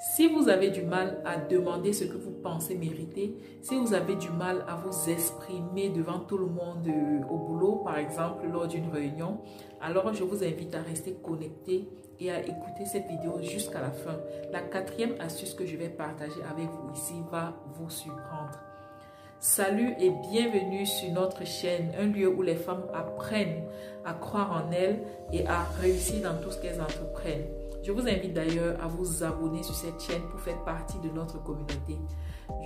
Si vous avez du mal à demander ce que vous pensez mériter, si vous avez du mal à vous exprimer devant tout le monde au boulot, par exemple lors d'une réunion, alors je vous invite à rester connecté et à écouter cette vidéo jusqu'à la fin. La quatrième astuce que je vais partager avec vous ici va vous surprendre. Salut et bienvenue sur notre chaîne, un lieu où les femmes apprennent à croire en elles et à réussir dans tout ce qu'elles entreprennent. Je vous invite d'ailleurs à vous abonner sur cette chaîne pour faire partie de notre communauté.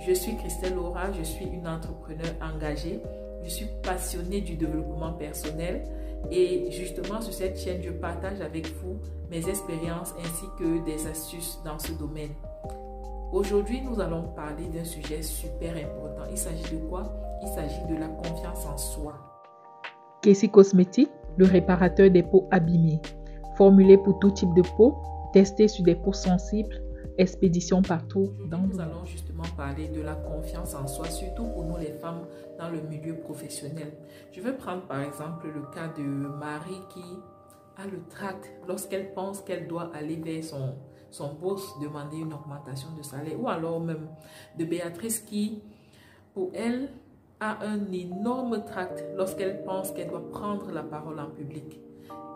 Je suis Christelle Laura, je suis une entrepreneure engagée, je suis passionnée du développement personnel et justement sur cette chaîne, je partage avec vous mes expériences ainsi que des astuces dans ce domaine. Aujourd'hui, nous allons parler d'un sujet super important. Il s'agit de quoi? Il s'agit de la confiance en soi. Kessie Cosmétiques, le réparateur des peaux abîmées. Formulé pour tout type de peau, testé sur des peaux sensibles, expédition partout dans le monde. Nous allons justement parler de la confiance en soi, surtout pour nous les femmes dans le milieu professionnel. Je vais prendre par exemple le cas de Marie qui a le trac lorsqu'elle pense qu'elle doit aller vers son boss demander une augmentation de salaire, ou alors même de Béatrice qui, pour elle, a un énorme tract lorsqu'elle pense qu'elle doit prendre la parole en public.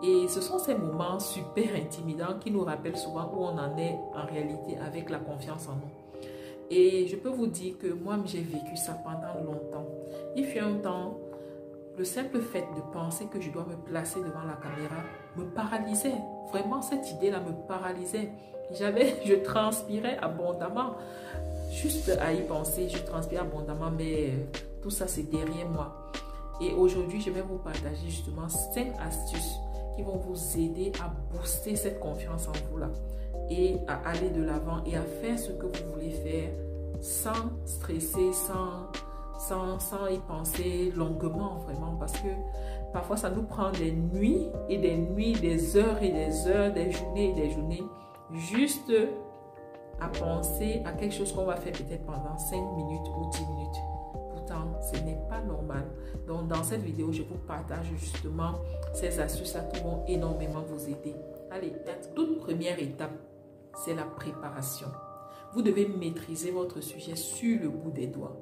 Et ce sont ces moments super intimidants qui nous rappellent souvent où on en est en réalité avec la confiance en nous. Et je peux vous dire que moi, j'ai vécu ça pendant longtemps. Il fut un temps, le simple fait de penser que je dois me placer devant la caméra me paralysait. Vraiment, cette idée-là me paralysait. Je transpirais abondamment. Juste à y penser, je transpirais abondamment, mais tout ça, c'est derrière moi. Et aujourd'hui, je vais vous partager justement 5 astuces qui vont vous aider à booster cette confiance en vous là et à aller de l'avant et à faire ce que vous voulez faire sans stresser, sans y penser longuement vraiment, parce que parfois ça nous prend des nuits et des nuits, des heures et des heures, des journées et des journées juste à penser à quelque chose qu'on va faire peut-être pendant 5 minutes ou 10 minutes. Pourtant, ce n'est pas normal. Donc, dans cette vidéo, je vous partage justement ces astuces-là qui vont énormément vous aider. Allez, la toute première étape, c'est la préparation. Vous devez maîtriser votre sujet sur le bout des doigts.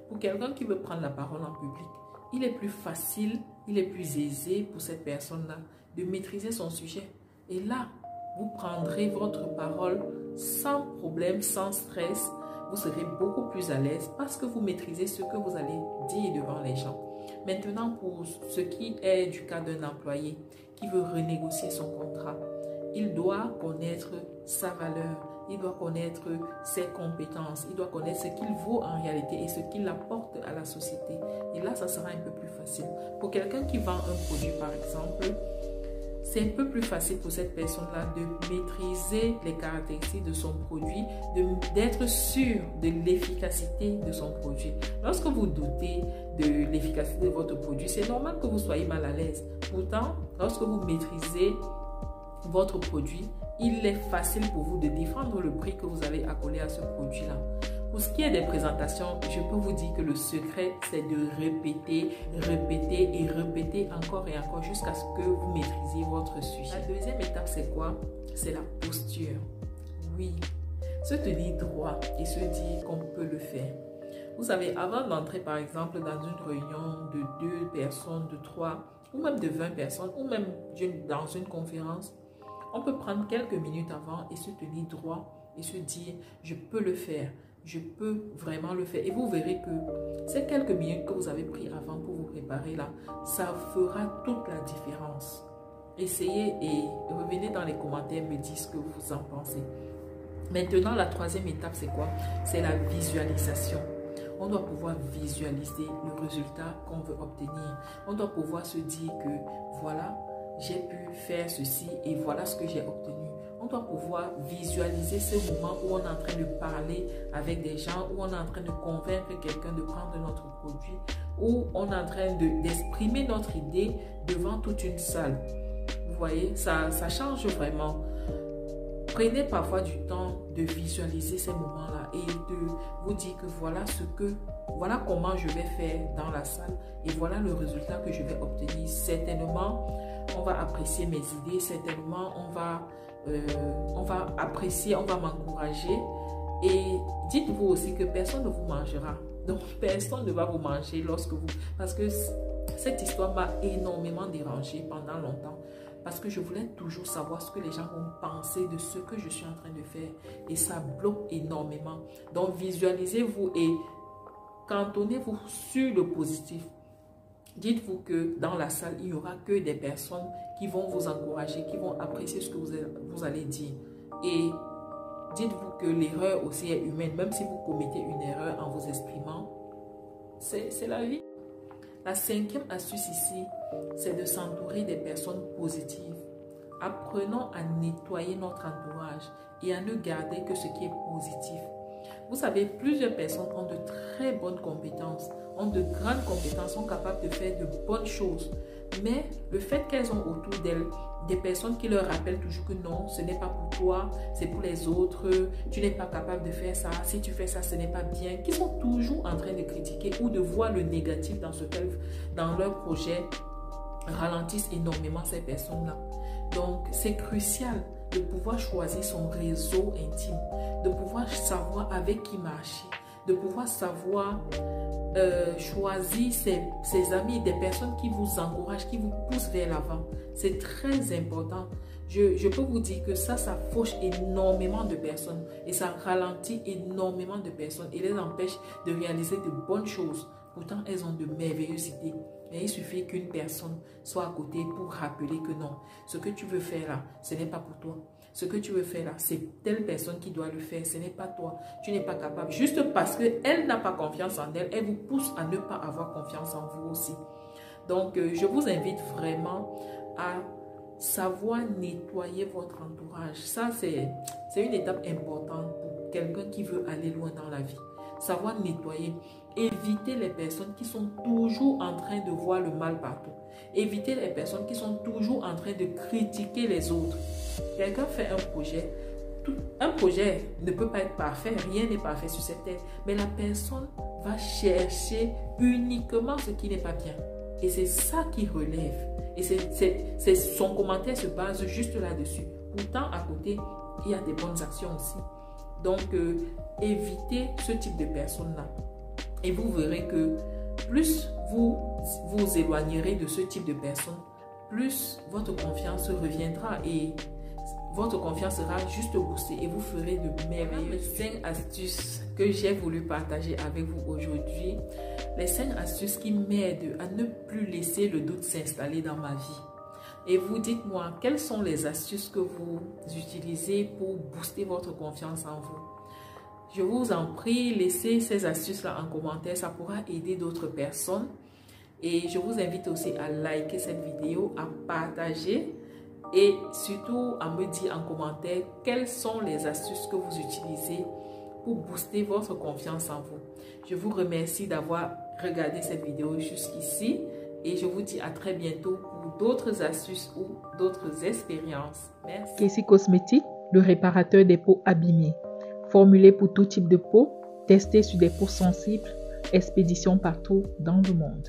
Pour quelqu'un qui veut prendre la parole en public, il est plus facile, il est plus aisé pour cette personne-là de maîtriser son sujet. Et là, vous prendrez votre parole sans problème, sans stress. Vous serez beaucoup plus à l'aise parce que vous maîtrisez ce que vous allez dire devant les gens. Maintenant, pour ce qui est du cas d'un employé qui veut renégocier son contrat, il doit connaître sa valeur, il doit connaître ses compétences, il doit connaître ce qu'il vaut en réalité et ce qu'il apporte à la société. Et là, ça sera un peu plus facile. Pour quelqu'un qui vend un produit, par exemple, c'est un peu plus facile pour cette personne-là de maîtriser les caractéristiques de son produit, d'être sûr de l'efficacité de son produit. Lorsque vous doutez de l'efficacité de votre produit, c'est normal que vous soyez mal à l'aise. Pourtant, lorsque vous maîtrisez votre produit, il est facile pour vous de défendre le prix que vous avez accolé à ce produit-là. Pour ce qui est des présentations, je peux vous dire que le secret, c'est de répéter, répéter et répéter encore et encore jusqu'à ce que vous maîtrisiez votre sujet. La deuxième étape, c'est quoi? C'est la posture. Oui, se tenir droit et se dire qu'on peut le faire. Vous savez, avant d'entrer par exemple dans une réunion de 2 personnes, de 3 ou même de 20 personnes ou même dans une conférence, on peut prendre quelques minutes avant et se tenir droit et se dire « je peux le faire ». Je peux vraiment le faire. Et vous verrez que ces quelques minutes que vous avez pris avant pour vous préparer là, ça fera toute la différence. Essayez et revenez dans les commentaires, me dire ce que vous en pensez. Maintenant, la troisième étape, c'est quoi? C'est la visualisation. On doit pouvoir visualiser le résultat qu'on veut obtenir. On doit pouvoir se dire que voilà, j'ai pu faire ceci et voilà ce que j'ai obtenu. On doit pouvoir visualiser ce moment où on est en train de parler avec des gens, où on est en train de convaincre quelqu'un de prendre notre produit, où on est en train d'exprimer notre idée devant toute une salle. Vous voyez, ça change vraiment. Prenez parfois du temps de visualiser ces moments-là et de vous dire que voilà comment je vais faire dans la salle et voilà le résultat que je vais obtenir. Certainement, on va apprécier mes idées, certainement, on va on va apprécier, on va m'encourager. Et dites-vous aussi que personne ne vous mangera. Donc, personne ne va vous manger lorsque vous... Parce que cette histoire m'a énormément dérangée pendant longtemps. Parce que je voulais toujours savoir ce que les gens vont penser de ce que je suis en train de faire. Et ça bloque énormément. Donc, visualisez-vous et cantonnez-vous sur le positif. Dites-vous que dans la salle, il n'y aura que des personnes qui vont vous encourager, qui vont apprécier ce que vous allez dire. Et dites-vous que l'erreur aussi est humaine. Même si vous commettez une erreur en vous exprimant, c'est la vie. La cinquième astuce ici, c'est de s'entourer des personnes positives. Apprenons à nettoyer notre entourage et à ne garder que ce qui est positif. Vous savez, plusieurs personnes ont de très bonnes compétences, ont de grandes compétences, sont capables de faire de bonnes choses. Mais le fait qu'elles ont autour d'elles des personnes qui leur rappellent toujours que non, ce n'est pas pour toi, c'est pour les autres, tu n'es pas capable de faire ça, si tu fais ça, ce n'est pas bien, qui sont toujours en train de critiquer ou de voir le négatif dans leur projet, ralentissent énormément ces personnes-là. Donc, c'est crucial de pouvoir choisir son réseau intime, de pouvoir savoir avec qui marcher, de pouvoir savoir choisir ses amis, des personnes qui vous encouragent, qui vous poussent vers l'avant. C'est très important. Je peux vous dire que ça fauche énormément de personnes et ça ralentit énormément de personnes et les empêche de réaliser de bonnes choses. Pourtant, elles ont de merveilleuses idées. Mais il suffit qu'une personne soit à côté pour rappeler que non, ce que tu veux faire là, ce n'est pas pour toi. Ce que tu veux faire là, c'est telle personne qui doit le faire, ce n'est pas toi. Tu n'es pas capable. Juste parce qu'elle n'a pas confiance en elle, elle vous pousse à ne pas avoir confiance en vous aussi. Donc, je vous invite vraiment à savoir nettoyer votre entourage. Ça, c'est une étape importante pour quelqu'un qui veut aller loin dans la vie. Savoir nettoyer. Éviter les personnes qui sont toujours en train de voir le mal partout. Éviter les personnes qui sont toujours en train de critiquer les autres. Quelqu'un fait un projet ne peut pas être parfait, rien n'est parfait sur cette terre, mais la personne va chercher uniquement ce qui n'est pas bien. Et c'est ça qui relève. Et son commentaire se base juste là-dessus. Pourtant, à côté, il y a des bonnes actions aussi. Donc, évitez ce type de personnes-là. Et vous verrez que plus vous vous éloignerez de ce type de personnes, plus votre confiance reviendra et votre confiance sera juste boostée et vous ferez de merveilleuses 5 astuces que j'ai voulu partager avec vous aujourd'hui. Les 5 astuces qui m'aident à ne plus laisser le doute s'installer dans ma vie. Et vous dites-moi, quelles sont les astuces que vous utilisez pour booster votre confiance en vous? Je vous en prie, laissez ces astuces-là en commentaire, ça pourra aider d'autres personnes. Et je vous invite aussi à liker cette vidéo, à partager et surtout à me dire en commentaire quelles sont les astuces que vous utilisez pour booster votre confiance en vous. Je vous remercie d'avoir regardé cette vidéo jusqu'ici et je vous dis à très bientôt pour d'autres astuces ou d'autres expériences. Merci. Kessie Cosmétique, le réparateur des peaux abîmées. Formulé pour tout type de peau, testé sur des peaux sensibles, expédition partout dans le monde.